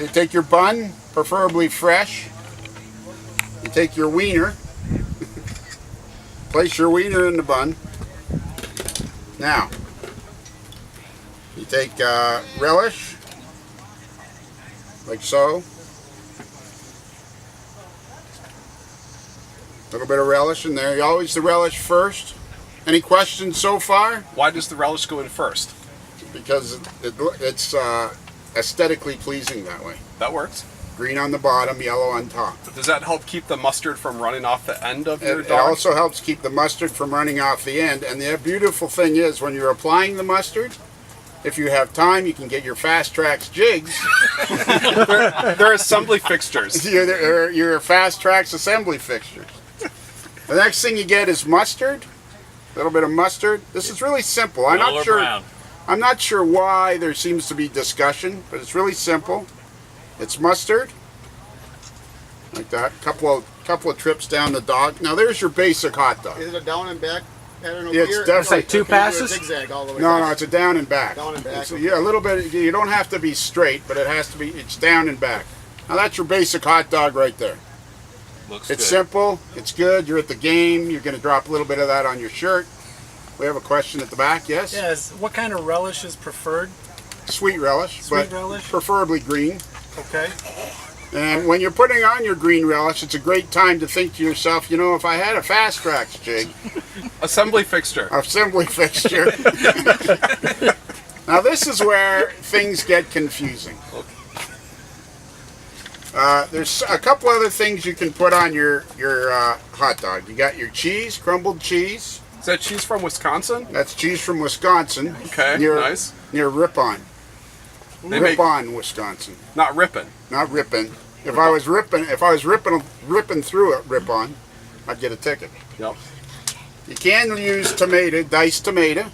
So you take your bun, preferably fresh. You take your wiener. Place your wiener in the bun. Now, you take relish, like so. A little bit of relish in there. You always the relish first. Any questions so far? Why does the relish go in first? Because it's aesthetically pleasing that way. That works. Green on the bottom, yellow on top. Does that help keep the mustard from running off the end of your It dog? also helps keep the mustard from running off the end. And the beautiful thing is, when you're applying the mustard, if you have time, you can get your Fast Tracks jigs. They're assembly fixtures. Your Fast Tracks assembly fixtures. The next thing you get is mustard. A little bit of mustard. This is really simple. I'm not sure why there seems to be discussion, but it's really simple. It's mustard, like that. Couple of trips down the dog. Now there's your basic hot dog. Is it a down and back pattern over Yeah, it's here? definitely- It's like two passes? Zigzag all the way No, down. no, it's a down and back. Down and back. Yeah, a little bit. You don't have to be straight, but it has to be. It's down and back. Now that's your basic hot dog right there. Looks It's good. simple. It's good. You're at the game. You're going to drop a little bit of that on your shirt. We have a question at the back. Yes. Yes. What kind of relish is preferred? Sweet relish, Sweet but relish? preferably green. Okay. And when you're putting on your green relish, it's a great time to think to yourself, you know, if I had a Fast Tracks jig, Assembly fixture. assembly fixture. Now this is where things get confusing. There's a couple other things you can put on your hot dog. You got your cheese, crumbled cheese. Is that cheese from Wisconsin? That's cheese from Wisconsin. Okay, nice. Near Ripon. Ripon, Wisconsin. Not Ripon. Not Ripon. If I was ripping through it, Ripon, I'd get a ticket. Yep. You can use tomato, diced tomato.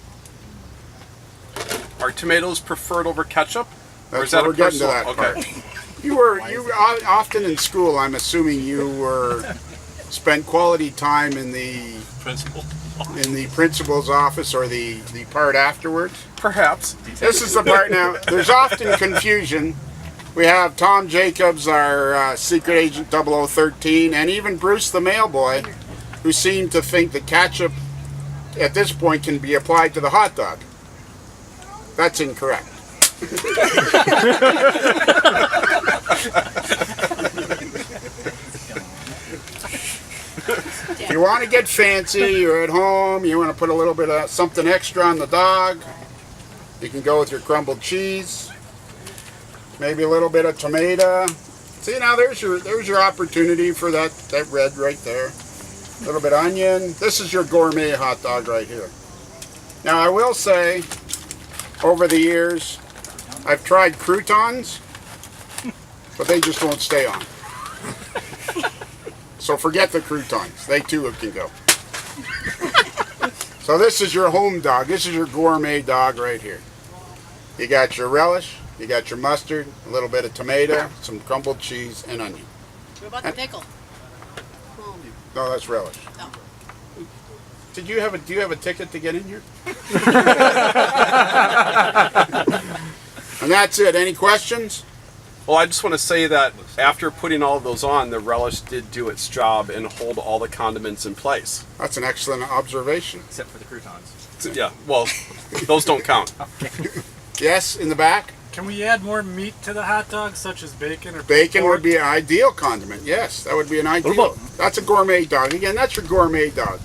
Are tomatoes preferred over ketchup? Or is That's that we're a getting to personal? that Okay. part. You often in school. I'm assuming you spent quality time in the principal's office or the part afterwards. Perhaps. This is the part now. There's often confusion. We have Tom Jacobs, our secret agent 0013, and even Bruce the mailboy, who seem to think that ketchup at this point can be applied to the hot dog. That's incorrect. If you want to get fancy, you're at home, you want to put a little bit of something extra on the dog, you can go with your crumbled cheese, maybe a little bit of tomato. See, now there's your opportunity for that red right there. A little bit of onion. This is your gourmet hot dog right here. Now I will say, over the years, I've tried croutons, but they just won't stay on. So forget the croutons. They too can go. So this is your home dog. This is your gourmet dog right here. You got your relish, you got your mustard, a little bit of tomato, some crumbled cheese, and onion. What about the pickle? No, that's relish. No. Do you have a ticket to get in here? And that's it. Any questions? Well, I just want to say that after putting all of those on, the relish did do its job and hold all the condiments in place. That's an excellent observation. Except for the croutons. Yeah, well, those don't count. Yes, in the back? Can we add more meat to the hot dog, such as bacon or Bacon pork? would be an ideal condiment. Yes, that would be an ideal. That's a gourmet dog. Again, that's your gourmet dog.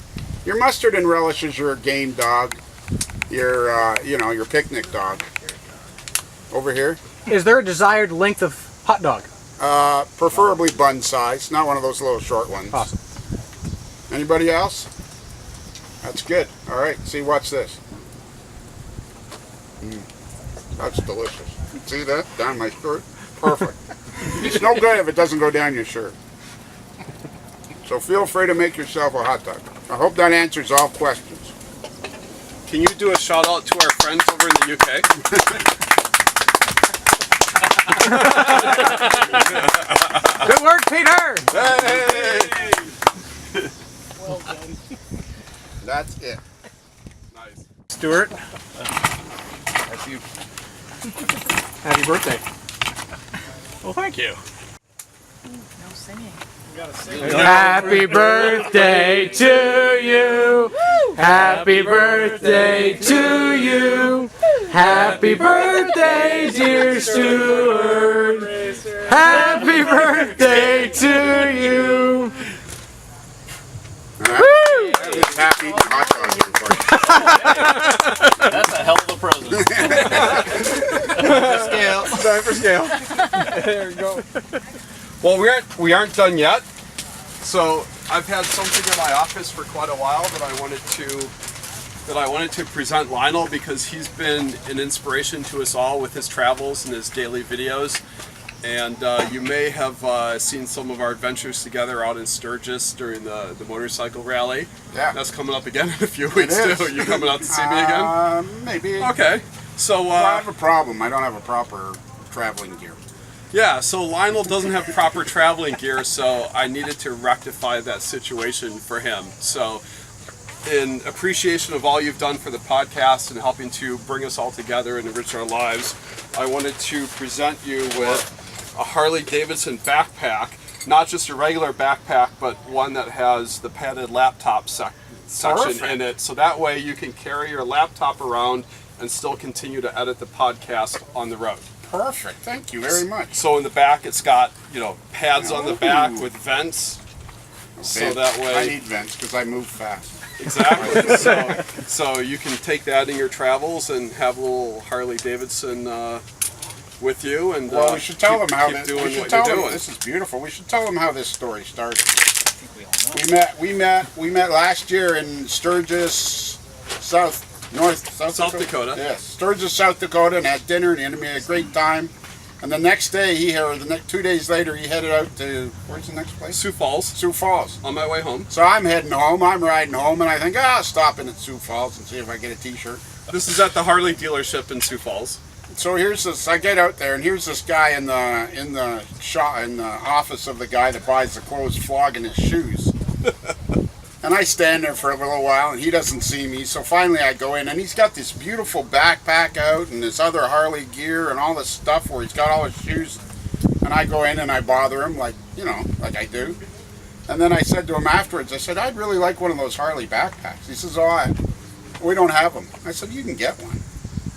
Your mustard and relish is your game dog. Your, your picnic dog. Over here. Is there a desired length of hot dog? Preferably bun size, not one of those little short ones. Awesome. Anybody else? That's good. All right. See, watch this. That's delicious. See that? Down my shirt? Perfect. It's no good if it doesn't go down your shirt. So feel free to make yourself a hot dog. I hope that answers all questions. Can you do a shout out to our friends over in the UK? Good work, Peter! Hey! Well done. That's it. Nice. Stuart, That's you. Happy birthday. Well, thank you. No singing. Happy birthday to you. Happy birthday to you. Happy birthday, dear Stuart. Happy birthday to you. I was happy eating hot dogs for you. That's a hell of a present. Time for scale. There we go. Well, we aren't done yet. So I've had something in my office for quite a while that I wanted to present Lionel, because he's been an inspiration to us all with his travels and his daily videos. And you may have seen some of our adventures together out in Sturgis during the motorcycle rally. Yeah. That's coming up again in a few weeks is. too. You coming out to see me again? Maybe. Okay. So Well, I have a problem. I don't have a proper traveling gear. yeah, so Lionel doesn't have proper traveling gear, so I needed to rectify that situation for him. So in appreciation of all you've done for the podcast and helping to bring us all together and enrich our lives, I wanted to present you with a Harley-Davidson backpack. Not just a regular backpack, but one that has the padded laptop section Perfect. in it. So that way you can carry your laptop around and still continue to edit the podcast on the road. Perfect. Thank you very much. So in the back, it's got, pads on the back Ooh. with vents. So Vents. that way, I need vents because I move fast. exactly. So you can take that in your travels and have a little Harley Davidson with you, and Well, we should tell keep, them how keep this. doing We should what tell you're them doing. this is beautiful. We should tell them how this story started. I think we all know. We met last year in Sturgis, South Dakota. Yes, Sturgis, South Dakota, and had dinner, and we had a great time. And the next day, the next 2 days later, he headed out to, where's the next place? Sioux Falls. Sioux Falls. On my way home. So I'm heading home. I'm riding home, and I think, I'll stop in at Sioux Falls and see if I get a T-shirt. This is at the Harley dealership in Sioux Falls. So here's this. I get out there, and here's this guy in the office of the guy that buys the clothes, flogging his shoes. And I stand there for a little while, and he doesn't see me. So finally, I go in, and he's got this beautiful backpack out, and this other Harley gear, and all this stuff where he's got all his shoes. And I go in and I bother him, like I do. And then I said to him afterwards, I said, I'd really like one of those Harley backpacks. He says, we don't have them. I said, you can get one.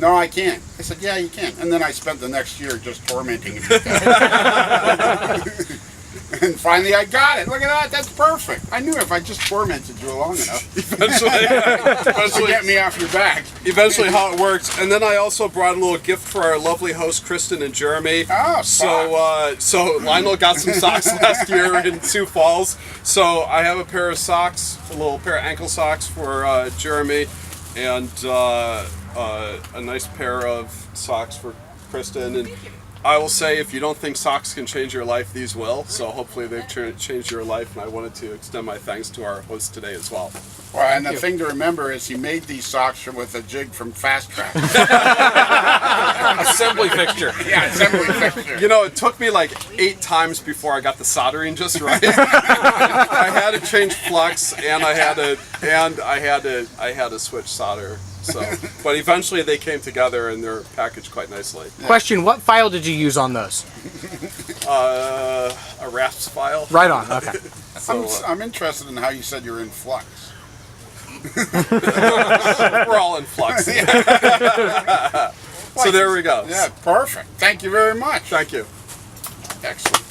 No, I can't. I said, yeah, you can. And then I spent the next year just tormenting him. And finally I got it. Look at that. That's perfect. I knew if I just tormented you long enough, Eventually, get me off your back. eventually how it works. And then I also brought a little gift for our lovely host Kristen and Jeremy. Oh, So Lionel got some socks last year in Sioux Falls. So I have a pair of socks, a little pair of ankle socks for Jeremy, and a nice pair of socks for Kristen. And I will say, if you don't think socks can change your life, these will. So hopefully they've changed your life, and I wanted to extend my thanks to our host today as well. Well, and the thing to remember is he made these socks with a jig from Fast Track. Assembly fixture. Yeah, assembly fixture. It took me like 8 times before I got the soldering just right. I had to change flux, and I had to switch solder. So, but eventually they came together, and they're packaged quite nicely. Question, what file did you use on those? A RASP file. Right on, okay. So, I'm interested in how you said you're in flux. we're all in flux. So there we go. Yeah, perfect. Thank you very much. Thank you. Excellent.